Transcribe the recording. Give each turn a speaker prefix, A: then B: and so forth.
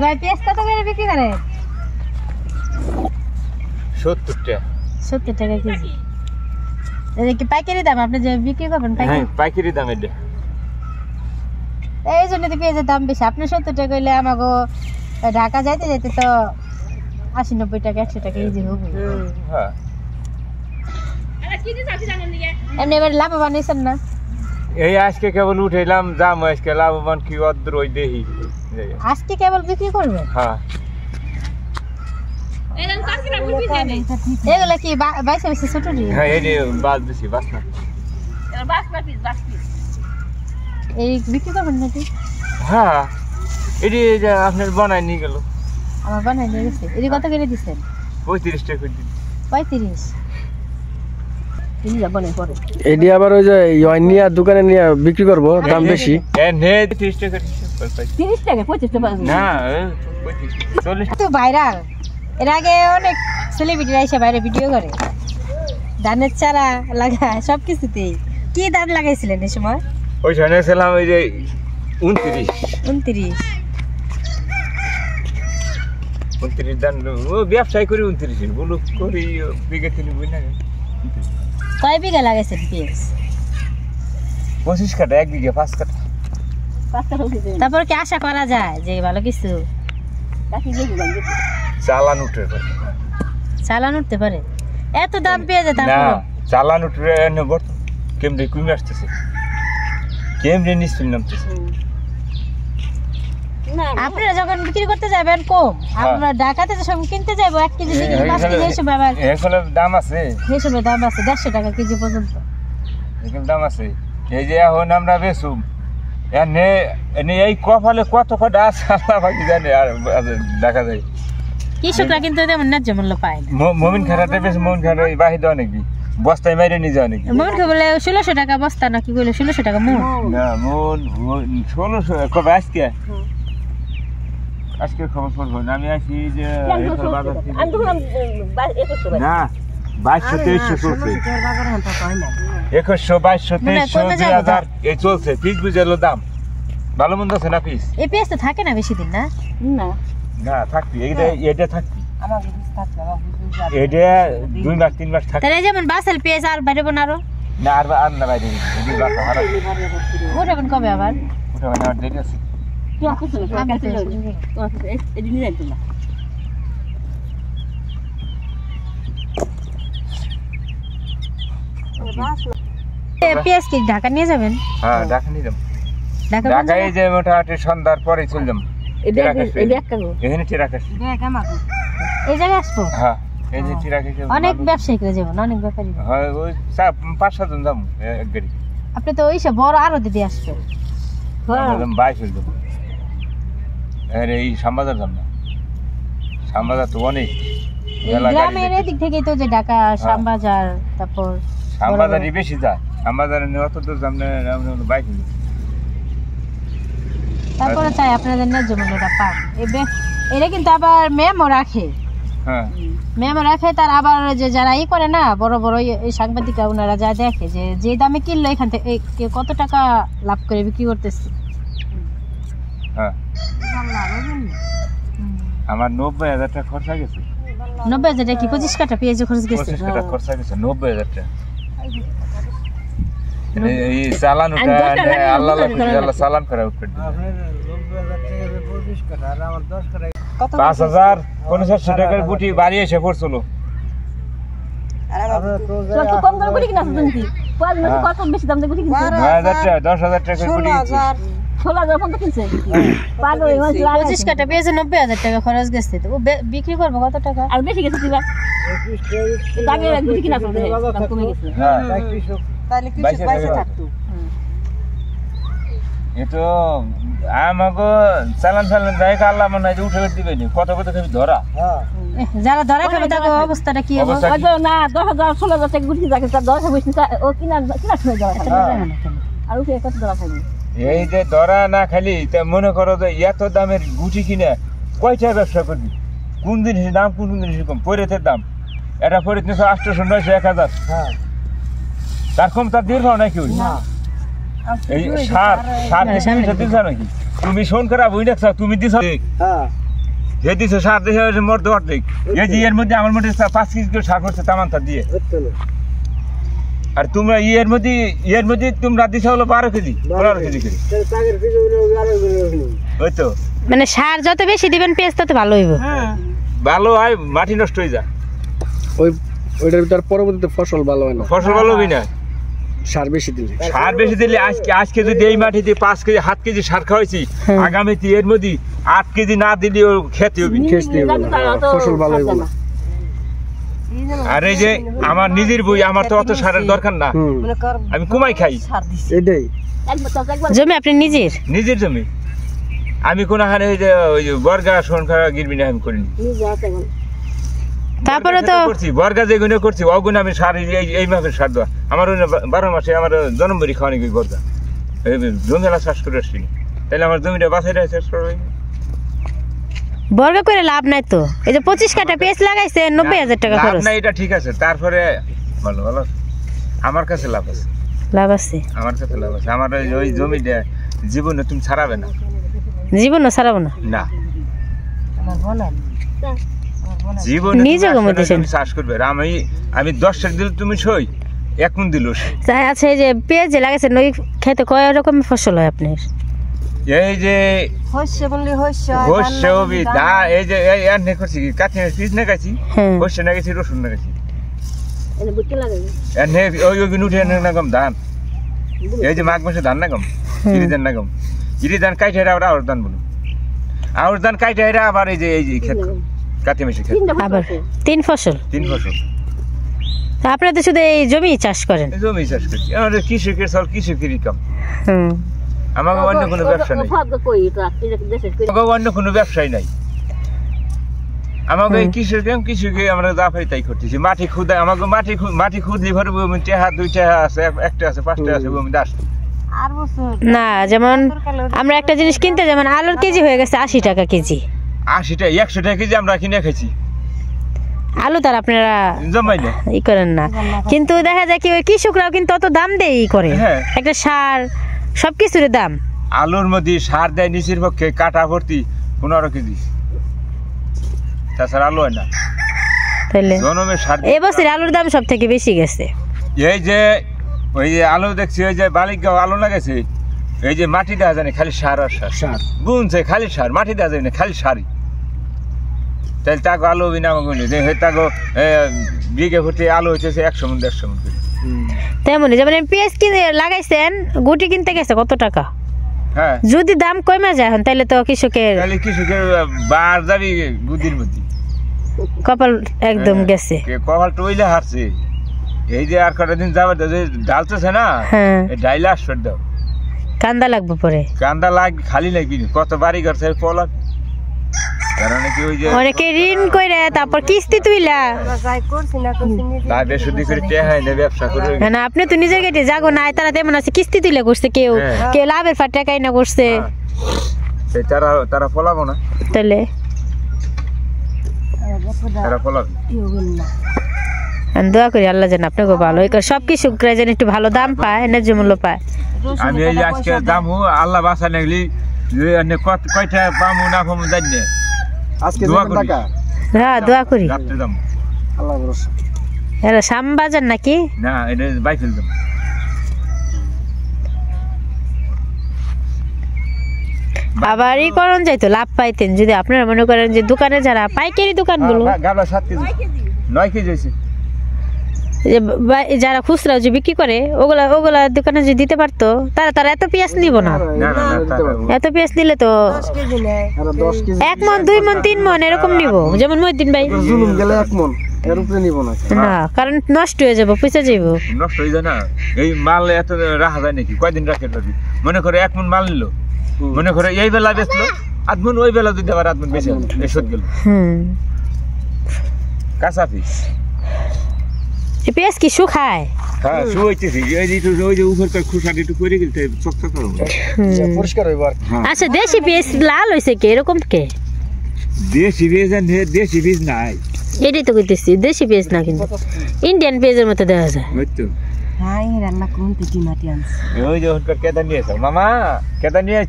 A: ভাই পেঁয়াজ কত করে বিক্রি করে?
B: 70 টাকা।
A: 70 টাকা কেজি। এই কি পাইকারি দাম? আপনি যে বিক্রি করবেন
B: হ্যাঁ পাইকারি দাম এটা।
A: এই জন্য তো পেঁয়াজের দাম বেশি। আপনি 70 টাকা হইলে আমাগো ঢাকা যাইতে যাইতে তো 80-90 টাকা 100 টাকা কেজি হবে।
B: হ্যাঁ
A: এমনি এবার লাভবান হয়েছেন না?
B: এই আজকে কেবল উঠাইলাম দাম, আজকে লাভবান কি অদ্র ওই দেহি।
A: আজকে কেবল বিক্রি করবে?
B: হ্যাঁ
A: এগুলা কি বাইসে বাইসে ছোট রি?
B: হ্যাঁ এই বাস দিছি বাস না।
A: এই বিক্রি করবেন নাকি?
B: হ্যাঁ এটি যে আপনার বানাই নিয়ে গেল।
A: আমার বানাই নিয়ে গেছে। এটি কত করে দিচ্ছেন?
B: 35 টাকা করে দিন।
A: 35?
C: এডি আবার ওই যে নিয়ে দোকানে নিয়ে বিক্রি করবো, দাম বেশি।
B: নে 30 টাকা দিছি।
A: 30 টাকা 25 টাকা
B: না 40
A: তো ভাইরাল। এর আগে অনেক সেলিব্রিটিরা এসে বাইরে ভিডিও করে ধানের চারা লাগায় সবকিছুতেই। কি ধান লাগাইছিলেন এই সময়?
B: ওই সময় ছিলাম ওই যে 29 ধান। ও ব্যবসায় করি 29 বলু করি বিঘা তিনি বুঝ না।
A: কয় বিঘা লাগাইছেন পেঁয়াজ?
B: 25 কাঠা, 1 বিঘা 5 কাঠা।
A: তারপর কি আশা করা যায় যে ভালো কিছু
B: চালান উঠে পারে?
A: চালান উঠতে পারে? এত দাম পেঁয়াজে
B: না
A: তারপর
B: চালান উঠে কেমনে কমে আসতেছে, কেমনে নিশ্চয় নামতেছে।
A: আপনারা যখন বিক্রি করতে যাবেন কম, আপনারা ঢাকাতে যখন কিনতে যাবো 1 কেজি 5 কেজি এই সময় আবার
B: এখানে দাম আছে,
A: এই সময় দাম আছে 150 টাকা কেজি পর্যন্ত।
B: এখানে দাম আছে। এই যে এখন আমরা বেচুম এনে এনে এই কপালে কত কটা আছে আল্লাহ পাকি জানে। আর দেখা যায়
A: কৃষকরা কিন্তু তেমন ন্যায্য মূল্য পায় না।
B: মমিন খারাতে বেশ মমিন খারা বাহি দেওয়া নাকি বস্তায় মাইরে নিয়ে যাওয়া নাকি?
A: মন বলে 1600 টাকা বস্তা নাকি কইলো? 1600 টাকা মন
B: না মন 1600 কবে আজকে? আজকে খবর পড়বো না। আমি আসি যে না 2200-2300 চলছে, 2100-2200-2300-2000 এই চলছে। পিস বুঝালো দাম ভালো মন্দ আছে না? পিস
A: এই পেঁয়াজ তো থাকে না বেশি দিন না?
B: না থাকবি এটা থাকবি, এটা 2 মাস 3 মাস থাকবে।
A: তাহলে যেমন বাসেল পেঁয়াজ আর বাড়বে না আরো?
B: না আর না বাইরে
A: ওঠাবেন কবে আবার?
B: ওটা মানে আর দেরি আছে।
A: পেঁয়াজ কি ঢাকা নিয়ে যাবেন?
B: হ্যাঁ ঢাকা নিয়ে যাবো।
A: ঢাকা
B: ঢাকায় যে মোটামুটি সন্ধ্যার পরে চলে যাবো। এখানে চিরাকাশ
A: এই জায়গায় আসবো।
B: হ্যাঁ এই যে চিরাকাশ
A: অনেক ব্যবসায়ীরা যাবেন, অনেক ব্যাপারী।
B: হ্যাঁ ওই 5-7 জন যাবো এক গাড়ি।
A: আপনি তো ওইসব বড় আরো দিদি আসবেন।
B: বাইশ হয়ে যাবো। এই শ্যামবাজার যাব না, শ্যামবাজার তো অনেক
A: গ্রামের এদিক থেকে তো যে ঢাকা শ্যামবাজার, তারপর
B: শ্যামবাজারই বেশি যায়। শ্যামবাজারে অত দূর যাব না, বাইক
A: তারপরে চাই আপনাদের ন্যায্য মূল্যটা পান। এটা কিন্তু আবার ম্যামও রাখে।
B: হ্যাঁ
A: ম্যামও রাখে। তার আবার যে যারা করে না বড় বড় এই সাংবাদিকরা, ওনারা যা দেখে যে দামে কিনলো এখান থেকে কত টাকা লাভ করে বিক্রি করতেছে।
B: হ্যাঁ আমার 90,000 টাকা খরচা গেছে।
A: 90,000 টাকা কি 25 কাঠা পেঁয়াজ খরচ গেছে?
B: 25 কাঠা খরচা গেছে 90,000 টাকা। এই চালান উঠা আল্লাহ চালান করে উঠবে। 5,000-5,500 টাকার গুটি বাড়ি এসে পড়ছিল।
A: খরচ গেছে বিক্রি করবো কত টাকা? আর বেশি গেছে
B: আমাকে চালান ফালান দেয় আল্লাহ মনে হয় উঠে দিবে কত কত খাবি ধরা।
A: যারা ধরা খাবে তাকে অবস্থাটা কি হবে? না 10,000-16,000 টাকা গুটি থাকে, 10 ও কিনা হয়ে যাবে। আর উঠে কত ধরা খাবে?
B: এই যে ধরা না খালি মনে করো যে এত দামের গুটি কিনে কয়টা ব্যবসা করবি? কোন জিনিসের দাম কোন জিনিসের কম? পরিতের দাম এটা পরিত 800-900-1,000, তার কম তার দীর্ঘ নাকি? এই সার তুমি দিছ নাকি তুমি শোন খারাপ হই না তুমি দিছ
C: হ্যাঁ
B: হে দিছ সার দিয়ে মোর দর দেখ এই যে এর মধ্যে আমার মধ্যে 5 কেজি করে সার করছে তামানটা দিয়ে আর তোমরা এর মধ্যে তোমরা দিছ হলো 12 কেজি 15 কেজি করে ওই তো
D: মানে সার যত বেশি দিবেন পেঁয়াজ তত ভালো হইব।
B: ভালো হয় মাটি নষ্ট হয়ে যায়
C: ওইটার ভিতর পরবর্তীতে ফসল ভালো হয় না,
B: ফসল ভালো হবে না
C: সার বেশি দিলে
B: আজকে যদি এই মাটিতে 5 কেজি 7 কেজি সার খাওয়াইছি আগামীতে এর মধ্যে 8 কেজি না দিলে ও খেতে হবে
C: ফসল ভালো হইব না।
B: আর এই যে আমার নিজের বই আমার তো অত সারের দরকার না, আমি কুমাই খাই
C: এটাই
D: জমি আপনি
B: নিজের জমি। আমি কোন হারে ওই যে বর্গা সোনখা গিরবি না আমি করিনি।
D: তারপরে তো
B: করছি বর্গা যেগুলো করছি ওগুলো আমি সার এই মাসের সার দেওয়া আমার 12 মাসে আমার জন্মবাড়ি খাওয়ানি গই বর্গা জমিলা চাষ করে আসছি, তাহলে আমার জমিটা বাছাই শেষ করে
D: বর্গা করে লাভ নাই তো। এই যে 25 কাঠা পেঁয়াজ লাগাইছে 90,000 টাকা খরচ।
B: না এটা ঠিক আছে, তারপরে ভালো ভালো আমার কাছে লাভ আছে,
D: লাভ আছে
B: আমার কাছে লাভ আছে। আমার ওই জমিটা জীবনে তুমি ছাড়াবে না,
D: জীবনও ছাড়াবো না
B: না জীবনে
D: নিজে
B: তুমি চাষ করবে। আমি 10 টাকা দিলে তুমি সই 1 মণ দিল।
D: আচ্ছা এই যে পেঁয়াজ যে লাগাইছেন ওই খেতে কয় রকমের ফসল হয় আপনার?
B: এই যে শস্য হবি দা এই যে এনে করছি কি কাঠি পিস না গাছি শস্য না গেছি রসুন না গেছি এনে ওই উঠে না গম ধান, এই যে মাঘ মাসে ধান না গম ইরি ধান না গম ইরি ধান কাইটে আবার আউর ধান বলুন আউর ধান কাইটে আবার এই যে ক্ষেত কাতি মাসে ক্ষেত
D: আবার 3 ফসল তা আপনারা তো শুধু এই জমি চাষ করেন?
B: জমি চাষ করছি আমাদের কৃষকের চল কৃষকেরই কাম, আমাকে অন্য কোনো ব্যবসা নেই, আমাকে অন্য কোনো ব্যবসাই নাই। আমাকে কৃষকে আমরা যা পাই তাই করতেছি। মাটি খুদা আমাকে মাটি খুদলি ভরে টেহা 2 টেহা আছে, 1টা আছে 5টা আছে বমি 10
D: না। যেমন আমরা একটা জিনিস কিনতে যেমন আলুর কেজি হয়ে গেছে 80 টাকা কেজি,
B: 80 টাকা 100 টাকা কেজি আমরা কিনে খাইছি
D: আলু। তার আপনারা
B: জমাই না
D: ই করেন না, কিন্তু দেখা যায় কি ওই কৃষকরাও কিন্তু অত দাম দেয় করে একটা সার সবকিছুর দাম।
B: আলুর মধ্যে সার দেয় নিচের পক্ষে কাটা ভর্তি 15 কেজি, তাছাড়া আলু হয় না।
D: তাহলে
B: জনমের সার
D: এবছর আলুর দাম সব থেকে বেশি গেছে।
B: এই যে ওই যে আলু দেখছি ওই যে বালিগাঁও আলু লাগাইছে, এই যে মাটি দেওয়া জানে খালি সার আর সার বুনছে খালি সার, মাটি দেওয়া যায় না খালি সারই। তাহলে তাকে আলু বিনা যে তাকে বিঘে ভর্তি আলু হচ্ছে 100 মণ 150 মণ করে।
D: তেমনই যেমন পেঁয়াজ কিনে লাগাইছেন গুটি কিনতে গেছে কত টাকা,
B: হ্যাঁ
D: যদি দাম কমে যায় তাহলে তো কৃষকের
B: বার যাবি বুদ্ধির বুদ্ধি
D: কপাল একদম গেছে,
B: কপাল টইলে হারছে। এই যে আর কটা দিন যাবে ডালতেছে না ডাইলে আসবে দাও
D: কান্দা লাগবে পরে,
B: কান্দা লাগবে খালি লাগবি কত বাড়ি ঘর থেকে পলান। কারণ কি ওই যে
D: অনেকে ঋণ কইরা তারপর কিস্তি তুইলা
B: লাভে সুদি করে টেহা এনে ব্যবসা করে
D: না। আপনি তো নিজে কেটে যাগো নাই, তারা তেমন আছে কিস্তি তুইলা করছে, কেউ কেউ লাভের ফাট টাকাই না করছে,
B: তারা ফলাবো না,
D: তাহলে
B: তারা ফলাবে।
D: আমি দোয়া করি আল্লাহ যেন আপনাকে ভালো সব কৃষকরা যেন একটু ভালো দাম পায়, ন্যায্য মূল্য পায়।
B: আমি এই আজকে দাম আল্লাহ বাসা লাগলি কয়টা পামু না পামু জানি না,
C: আজকে টাকা
D: হ্যাঁ দোয়া করি
B: রাত্রে দাম
C: আল্লাহ ভরসা।
D: এরা শ্যামবাজার নাকি
B: না এটা বাইফেল দাম।
D: আবার ই করণ যাইতো লাভ পাইতেন যদি আপনারা মনে করেন যে দোকানে যারা পাইকারি দোকানগুলো
B: 9 কেজি হয়েছে,
D: যারা খুচরা যে বিক্রি করে ওগুলা দোকানে যদি দিতে পারতো তারা এত পেঁয়াজ নিব না, এত পেঁয়াজ নিলে তো 1 মণ 2 মণ 3 মণ এরকম নিব। যেমন মহিউদ্দিন ভাই
C: 1 মণ এর উপরে নিব না,
D: কারণ নষ্ট হয়ে যাবো, পয়সা যাইবো,
B: নষ্ট হয়ে যায় না। এই মাল এত রাখা যায় নাকি, কয়দিন রাখতে পারবি? মনে করে 1 মণ মাল নিল, মনে করে এই বেলা বেচলো 8 মণ, ওই বেলা যদি আবার 8 মণ বেচে এই সদ গেল কাঁচা পিস।
D: পেঁয়াজ কি শুকায়?
B: হ্যাঁ শুকাইতেছি, ওই যে উপরকার খোসাটা একটু করে গেলে চকচক করব
C: পরিষ্কার হইব।
D: আচ্ছা দেশি পেঁয়াজ লাল হইছে কি এরকম কে?
B: দেশি বীজ নাই,
D: এটাই তো কইতেছি দেশি পেঁয়াজ না, কিন্তু ইন্ডিয়ান পেঁয়াজের মতো দেখা যায়।
A: হাই রান্না করুন তুই মাটি আনছ
B: ওই যে কেদা নিয়েছ মামা কেদা নিয়ে